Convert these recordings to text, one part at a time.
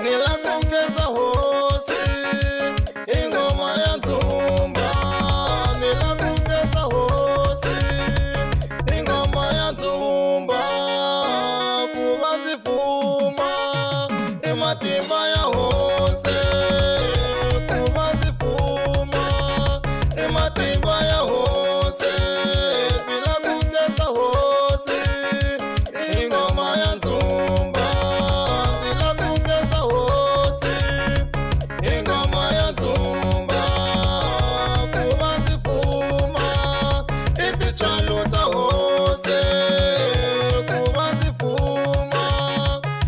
nilakungeza hosi ingoma ya nzumba, nilakungeza hosi ingoma ya nzumba, kuba zifuma ematimba ya hose, kuba zifuma ematimba ya hose, nilakungeza hosi ingoma ya nzumba, nilakungeza hosi ingoma ya nzumba, kuba zifuma itichaluta hose, kuba zifuma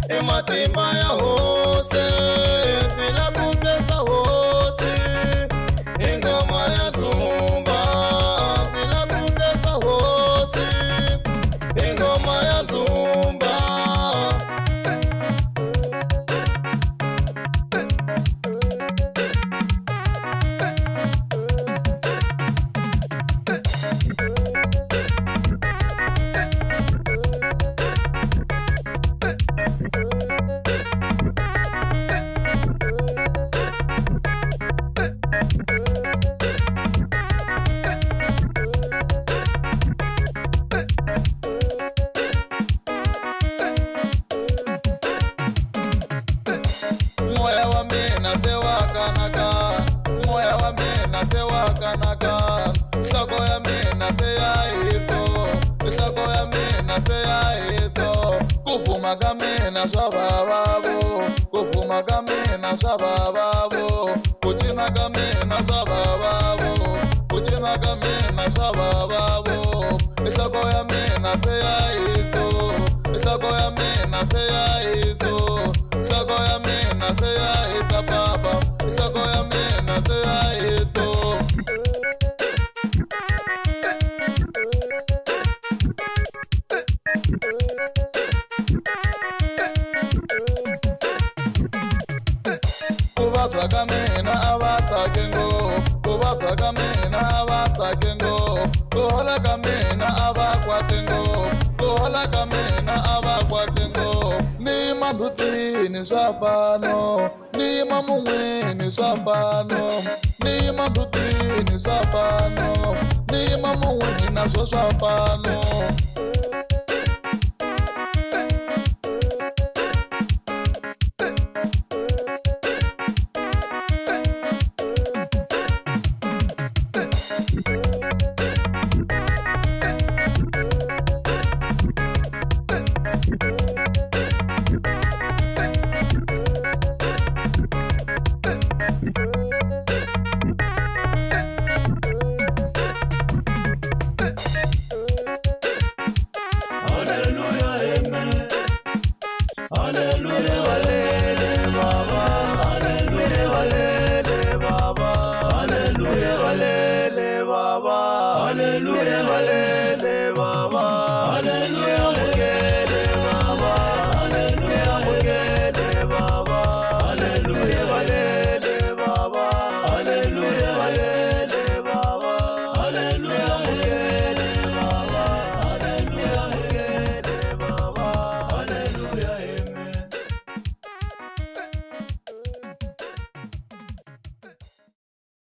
ematimba ya hose, nilakungeza hosi ingoma ya nzumba, nilakungeza hosi ingoma ya nzumba. Moya wa mina sewa kanaka, moya wa mina sewa kanaka, shako ya mina seya iso, shako ya mina seya iso, kufumaga mina shabababo, kufumaga mina shabababo, kuchinaga mina shabababo, kuchinaga mina shabababo, shako ya mina seya iso, shako ya mina seya iso, shako ya mina seya isa baba, shako ya mina seya iso. Kubatwaga mina abatakengo, kubatwaga mina abatakengo, kuholaga mina abakwatengo, kuholaga mina abakwatengo. Ni madutini swafano, ni mamungweni swafano, ni madutini swafano, ni mamungweni naso swafano.